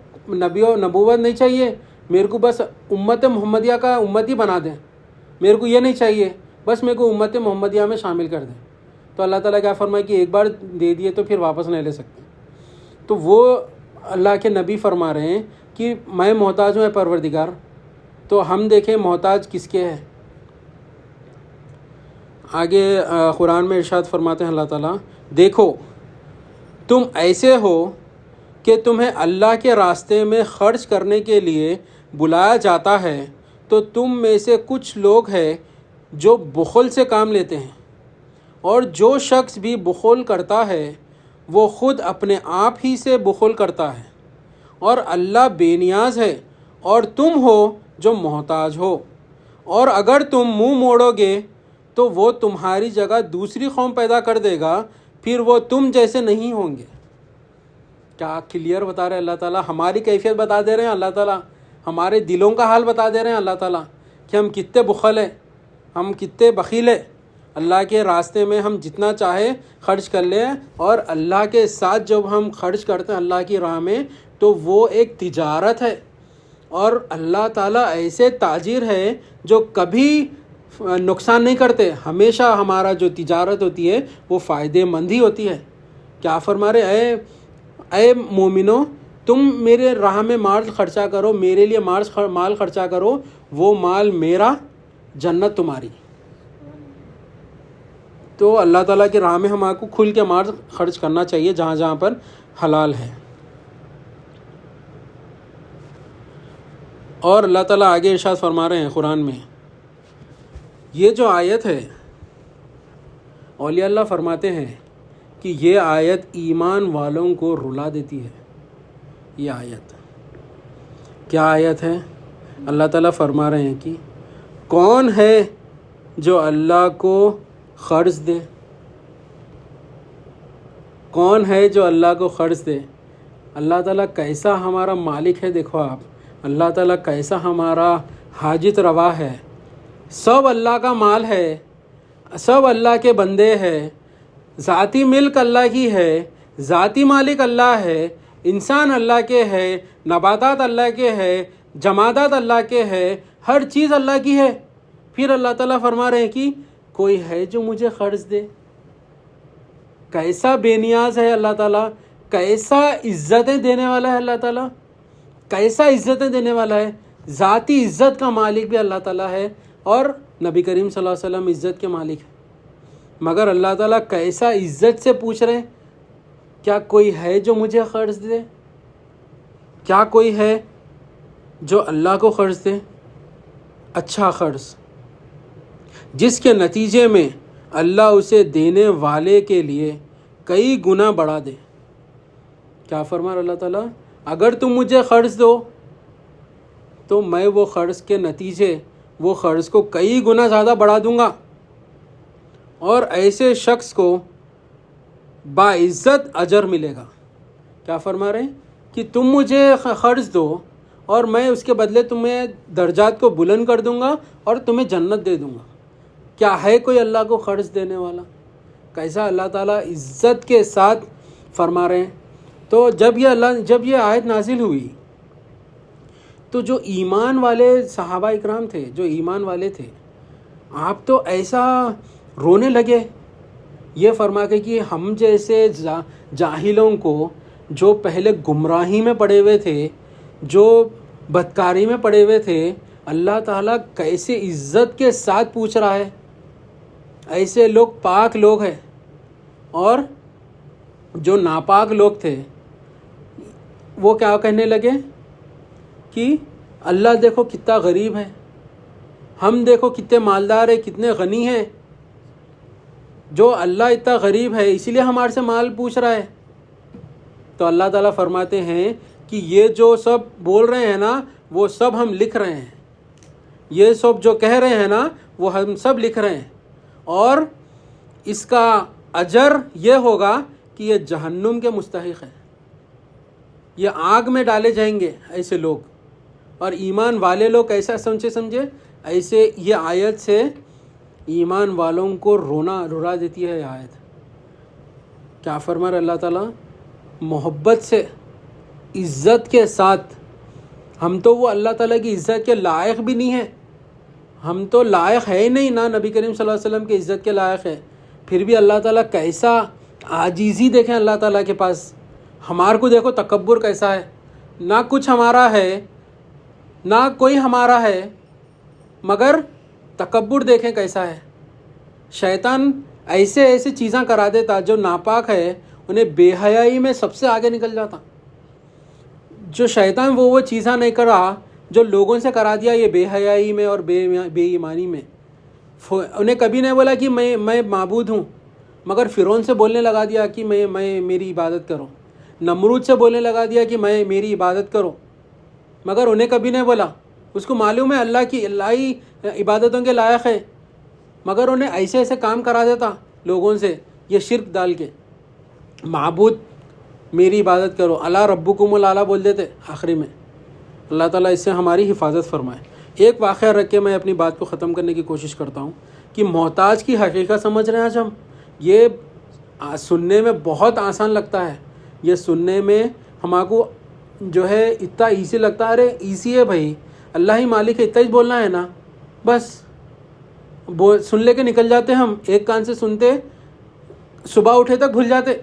نبوت نہیں چاہیے، میرے کو بس امت محمدیہ کا امتی بنا دیں، میرے کو یہ نہیں چاہیے، بس میرے کو امت محمدیہ میں شامل کر دیں. تو اللہ تعالیٰ کیا فرمائے کہ ایک بار دے دیے تو پھر واپس نہیں لے سکتے. تو وہ اللہ کے نبی فرما رہے ہیں کہ میں محتاج ہوں اے پروردگار. تو ہم دیکھیں محتاج کس کے ہے. آگے قرآن میں ارشاد فرماتے ہیں اللہ تعالیٰ، دیکھو تم ایسے ہو کہ تمہیں اللہ کے راستے میں خرچ کرنے کے لیے بلایا جاتا ہے، تو تم میں سے کچھ لوگ ہیں جو بخل سے کام لیتے ہیں، اور جو شخص بھی بخل کرتا ہے وہ خود اپنے آپ ہی سے بخل کرتا ہے، اور اللہ بے نیاز ہے اور تم ہو جو محتاج ہو. اور اگر تم منہ موڑو گے تو وہ تمہاری جگہ دوسری قوم پیدا کر دے گا، پھر وہ تم جیسے نہیں ہوں گے. کیا کلیئر بتا رہے ہیں اللہ تعالیٰ، ہماری کیفیت بتا دے رہے ہیں اللہ تعالیٰ، ہمارے دلوں کا حال بتا دے رہے ہیں اللہ تعالیٰ کہ ہم کتنے بخل ہیں، ہم کتنے بخیل ہیں. اللہ کے راستے میں ہم جتنا چاہے خرچ کر لیں، اور اللہ کے ساتھ جب ہم خرچ کرتے ہیں اللہ کی راہ میں تو وہ ایک تجارت ہے. اور اللہ تعالیٰ ایسے تاجر ہے جو کبھی نقصان نہیں کرتے، ہمیشہ ہمارا جو تجارت ہوتی ہے وہ فائدے مند ہی ہوتی ہے. کیا فرما رہے اے مومنو، تم میرے راہ میں مال خرچہ کرو، میرے لیے مال خرچہ کرو، وہ مال میرا، جنت تمہاری. تو اللہ تعالیٰ کی راہ میں ہمارے کو کھل کے مال خرچ کرنا چاہیے جہاں جہاں پر حلال ہے. اور اللہ تعالیٰ آگے ارشاد فرما رہے ہیں قرآن میں، یہ جو آیت ہے اولیاء اللہ فرماتے ہیں کہ یہ آیت ایمان والوں کو رلا دیتی ہے. یہ آیت کیا آیت ہے؟ اللہ تعالیٰ فرما رہے ہیں کہ کون ہے جو اللہ کو قرض دے؟ کون ہے جو اللہ کو قرض دے؟ اللہ تعالیٰ کیسا ہمارا مالک ہے. دیکھو آپ، اللہ تعالیٰ کیسا ہمارا حاجت روا ہے. سب اللہ کا مال ہے، سب اللہ کے بندے ہیں، ذاتی ملک اللہ کی ہے، ذاتی مالک اللہ ہے، انسان اللہ کے ہے، نباتات اللہ کے ہے، جمادات اللہ کے ہے، ہر چیز اللہ کی ہے. پھر اللہ تعالیٰ فرما رہے ہیں کہ کوئی ہے جو مجھے قرض دے. کیسا بے نیاز ہے اللہ تعالیٰ، کیسا عزتیں دینے والا ہے اللہ تعالیٰ، کیسا عزتیں دینے والا ہے. ذاتی عزت کا مالک بھی اللہ تعالیٰ ہے، اور نبی کریم صلی اللہ علیہ وسلم عزت کے مالک ہے. مگر اللہ تعالیٰ کیسا عزت سے پوچھ رہے ہیں، کیا کوئی ہے جو مجھے قرض دے؟ کیا کوئی ہے جو اللہ کو قرض دے؟ اچھا قرض جس کے نتیجے میں اللہ اسے دینے والے کے لیے کئی گنا بڑھا دے. کیا فرما اللہ تعالیٰ، اگر تم مجھے قرض دو تو میں وہ قرض کے نتیجے، وہ قرض کو کئی گنا زیادہ بڑھا دوں گا، اور ایسے شخص کو باعزت اجر ملے گا. کیا فرما رہے ہیں کہ تم مجھے قرض دو اور میں اس کے بدلے تمہیں درجات کو بلند کر دوں گا اور تمہیں جنت دے دوں گا. کیا ہے کوئی اللہ کو قرض دینے والا؟ کیسا اللہ تعالیٰ عزت کے ساتھ فرما رہے ہیں. تو جب یہ آیت نازل ہوئی تو جو ایمان والے صحابہ اکرام تھے، جو ایمان والے تھے، آپ تو ایسا رونے لگے یہ فرما کے کہ ہم جیسے جاہلوں کو، جو پہلے گمراہی میں پڑے ہوئے تھے، جو بدکاری میں پڑے ہوئے تھے، اللہ تعالیٰ کیسے عزت کے ساتھ پوچھ رہا ہے. ایسے لوگ پاک لوگ ہیں، اور جو ناپاک لوگ تھے وہ کیا کہنے لگے کہ اللہ دیکھو کتنا غریب ہے، ہم دیکھو کتنے مالدار ہیں، کتنے غنی ہیں، جو اللہ اتنا غریب ہے اسی لیے ہمارے سے مال پوچھ رہا ہے. تو اللہ تعالیٰ فرماتے ہیں کہ یہ جو سب بول رہے ہیں نا وہ سب ہم لکھ رہے ہیں، یہ سب جو کہہ رہے ہیں نا وہ ہم سب لکھ رہے ہیں، اور اس کا اجر یہ ہوگا کہ یہ جہنم کے مستحق ہے، یہ آگ میں ڈالے جائیں گے ایسے لوگ. اور ایمان والے لوگ ایسا سمجھے ایسے یہ آیت سے ایمان والوں کو رلا دیتی ہے یہ آیت. کیا فرما رہا اللہ تعالیٰ، محبت سے، عزت کے ساتھ. ہم تو وہ اللہ تعالیٰ کی عزت کے لائق بھی نہیں ہیں، ہم تو لائق ہے ہی نہیں نا نبی کریم صلی اللہ علیہ وسلم کی عزت کے لائق ہے، پھر بھی اللہ تعالیٰ کیسا عاجزی دیکھیں اللہ تعالیٰ کے پاس. ہمارے کو دیکھو تکبر کیسا ہے، نہ کچھ ہمارا ہے نہ کوئی ہمارا ہے، مگر تکبر دیکھیں کیسا ہے. شیطان ایسے ایسے چیزاں کرا دیتا جو ناپاک ہے، انہیں بے حیائی میں سب سے آگے نکل جاتا. جو شیطان وہ چیزاں نہیں کرا جو لوگوں سے کرا دیا یہ بے حیائی میں اور بے ایمانی میں. انہیں کبھی نہیں بولا کہ میں معبود ہوں، مگر فرعون سے بولنے لگا دیا کہ میں میری عبادت کرو. نمرود سے بولنے لگا دیا کہ میں میری عبادت کرو، مگر انہیں کبھی نہیں بولا. اس کو معلوم ہے اللہ ہی عبادتوں کے لائق ہے، مگر انہیں ایسے ایسے کام کرا دیتا لوگوں سے یہ شرک ڈال کے. معبود میری عبادت کرو، اللہ ربکم الاعلی بول دیتے آخری میں. اللہ تعالیٰ اس سے ہماری حفاظت فرمائے. ایک واقعہ رکھ کے میں اپنی بات کو ختم کرنے کی کوشش کرتا ہوں کہ محتاج کی حقیقت سمجھ رہے ہیں آج ہم. یہ سننے میں بہت آسان لگتا ہے، یہ سننے میں ہمارے کو جو ہے اتنا ایزی لگتا ہے. ارے ایزی ہے بھائی، اللہ ہی مالک ہے، اتنا ہی بولنا ہے نا، بس سن لے کے نکل جاتے ہم. ایک کان سے سنتے صبح اٹھے تک بھول جاتے،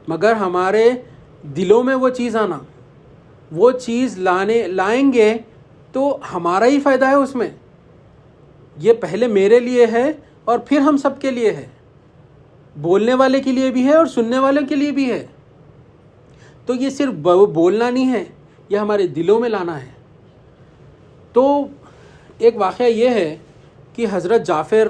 مگر ہمارے دلوں میں وہ چیز آنا، وہ چیز لائیں گے تو ہمارا ہی فائدہ ہے اس میں. یہ پہلے میرے لیے ہے اور پھر ہم سب کے لیے ہے، بولنے والے کے لیے بھی ہے اور سننے والے کے لیے بھی ہے. تو یہ صرف بولنا نہیں ہے، یہ ہمارے دلوں میں لانا ہے. تو ایک واقعہ یہ ہے کہ حضرت جعفر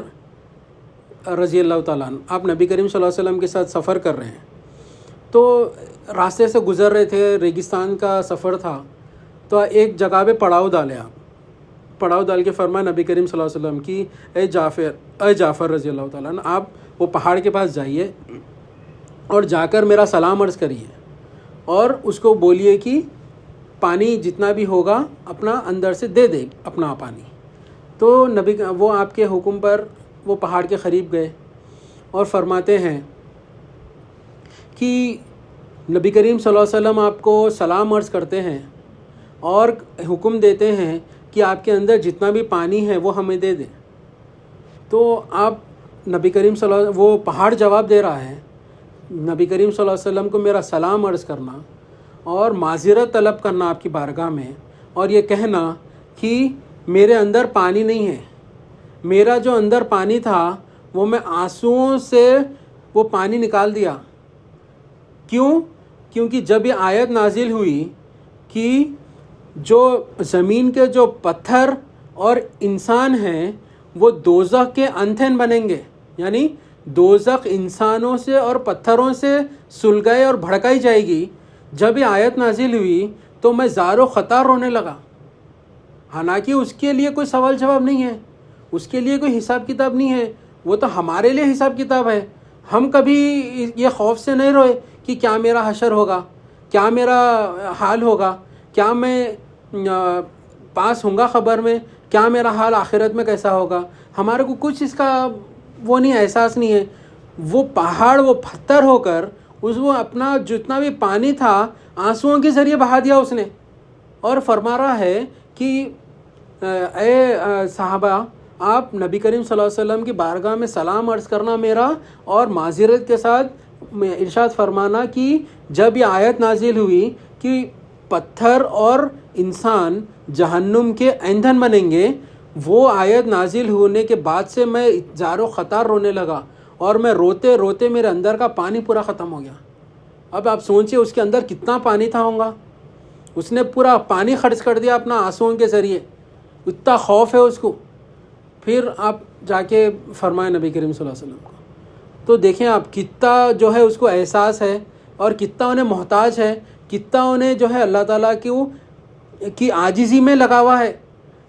رضی اللہ تعالیٰ عنہ، آپ نبی کریم صلی اللہ علیہ وسلم کے ساتھ سفر کر رہے ہیں، تو راستے سے گزر رہے تھے، ریگستان کا سفر تھا، تو ایک جگہ پہ پڑاؤ ڈالے. آپ پڑاؤ ڈال کے فرمایا نبی کریم صلی اللہ علیہ وسلم کی اے جعفر رضی اللہ تعالیٰ عنہ، آپ وہ پہاڑ کے پاس جائیے اور جا کر میرا سلام عرض کریے اور اس کو بولیے کہ پانی جتنا بھی ہوگا اپنا اندر سے دے دے اپنا پانی. تو وہ آپ کے حکم پر وہ پہاڑ کے قریب گئے اور فرماتے ہیں کہ نبی کریم صلی اللہ علیہ وسلم آپ کو سلام عرض کرتے ہیں اور حکم دیتے ہیں کہ آپ کے اندر جتنا بھی پانی ہے وہ ہمیں دے دیں. تو آپ نبی کریم صلی اللہ علیہ وسلم، وہ پہاڑ جواب دے رہا ہے نبی کریم صلی اللہ علیہ وسلم کو میرا سلام عرض کرنا اور معذرت طلب کرنا آپ کی بارگاہ میں، اور یہ کہنا کہ میرے اندر پانی نہیں ہے، میرا جو اندر پانی تھا وہ میں آنسوؤں سے وہ پانی نکال دیا. کیونکہ جب یہ آیت نازل ہوئی کہ جو زمین کے جو پتھر اور انسان ہیں وہ دوزخ کے ایندھن بنیں گے، یعنی دوزخ انسانوں سے اور پتھروں سے سلگائی اور بھڑکائی جائے گی. جب یہ آیت نازل ہوئی تو میں زار و خطار رونے لگا. حالانکہ اس کے لیے کوئی سوال جواب نہیں ہے، اس کے لیے کوئی حساب کتاب نہیں ہے، وہ تو ہمارے لیے حساب کتاب ہے. ہم کبھی یہ خوف سے نہیں روئے کہ کیا میرا حشر ہوگا، کیا میرا حال ہوگا، کیا میں پاس ہوں گا خبر میں، کیا میرا حال آخرت میں کیسا ہوگا. ہمارے کو کچھ اس کا وہ نہیں، احساس نہیں ہے. وہ پہاڑ وہ پتھر ہو کر وہ اپنا جتنا بھی پانی تھا آنسوؤں کے ذریعے بہا دیا اس نے، اور فرما رہا ہے کہ اے صحابہ، آپ نبی کریم صلی اللہ علیہ وسلم کی بارگاہ میں سلام عرض کرنا میرا، اور معذرت کے ساتھ ارشاد فرمانا کہ جب یہ آیت نازل ہوئی کہ پتھر اور انسان جہنم کے ایندھن بنیں گے، وہ آیت نازل ہونے کے بعد سے میں زار و خطار رونے لگا، اور میں روتے روتے میرے اندر کا پانی پورا ختم ہو گیا. اب آپ سوچئے اس کے اندر کتنا پانی تھا ہوگا، اس نے پورا پانی خرچ کر دیا اپنا آنسوؤں کے ذریعے، اتنا خوف ہے اس کو. پھر آپ جا کے فرمائے نبی کریم صلی اللہ علیہ وسلم کو. تو دیکھیں آپ کتنا جو ہے اس کو احساس ہے اور کتنا انہیں محتاج ہے، کتنا انہیں جو ہے اللہ تعالیٰ کی عاجزی میں لگا ہوا ہے.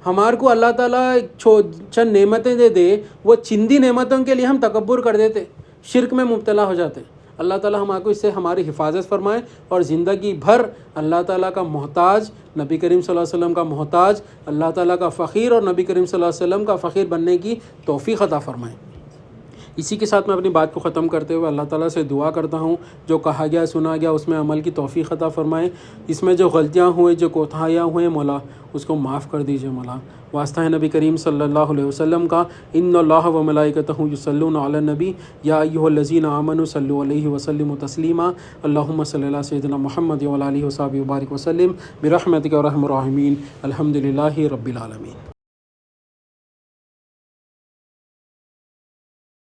ہمارے کو اللہ تعالیٰ چند نعمتیں دے وہ چندی نعمتوں کے لیے ہم تکبر کر دیتے، شرک میں مبتلا ہو جاتے. اللہ تعالیٰ ہمارے کو اس سے ہماری حفاظت فرمائے اور زندگی بھر اللہ تعالیٰ کا محتاج، نبی کریم صلی اللہ علیہ وسلم کا محتاج، اللہ تعالیٰ کا فقیر اور نبی کریم صلی اللہ علیہ وسلم کا فقیر بننے کی توفیق عطا فرمائے. اسی کے ساتھ میں اپنی بات کو ختم کرتے ہوئے اللہ تعالیٰ سے دعا کرتا ہوں جو کہا گیا سنا گیا اس میں عمل کی توفیق عطا فرمائے، اس میں جو غلطیاں ہوئیں جو کوتاہیاں ہوئیں مولا اس کو معاف کر دیجیے مولا۔ واسطہ ہے نبی کریم صلی اللہ علیہ وسلم کا، ان اللہ و ملائکتہ یصلون علی النبی یا ایھا الذین آمنوا صلوا علیہ وسلموا تسلیما، اللہم صلی علی سیدنا محمد وعلی آلہ وصحبہ وبارک وسلم برحمتک یا ارحم الراحمین، الحمد للہ رب العالمین۔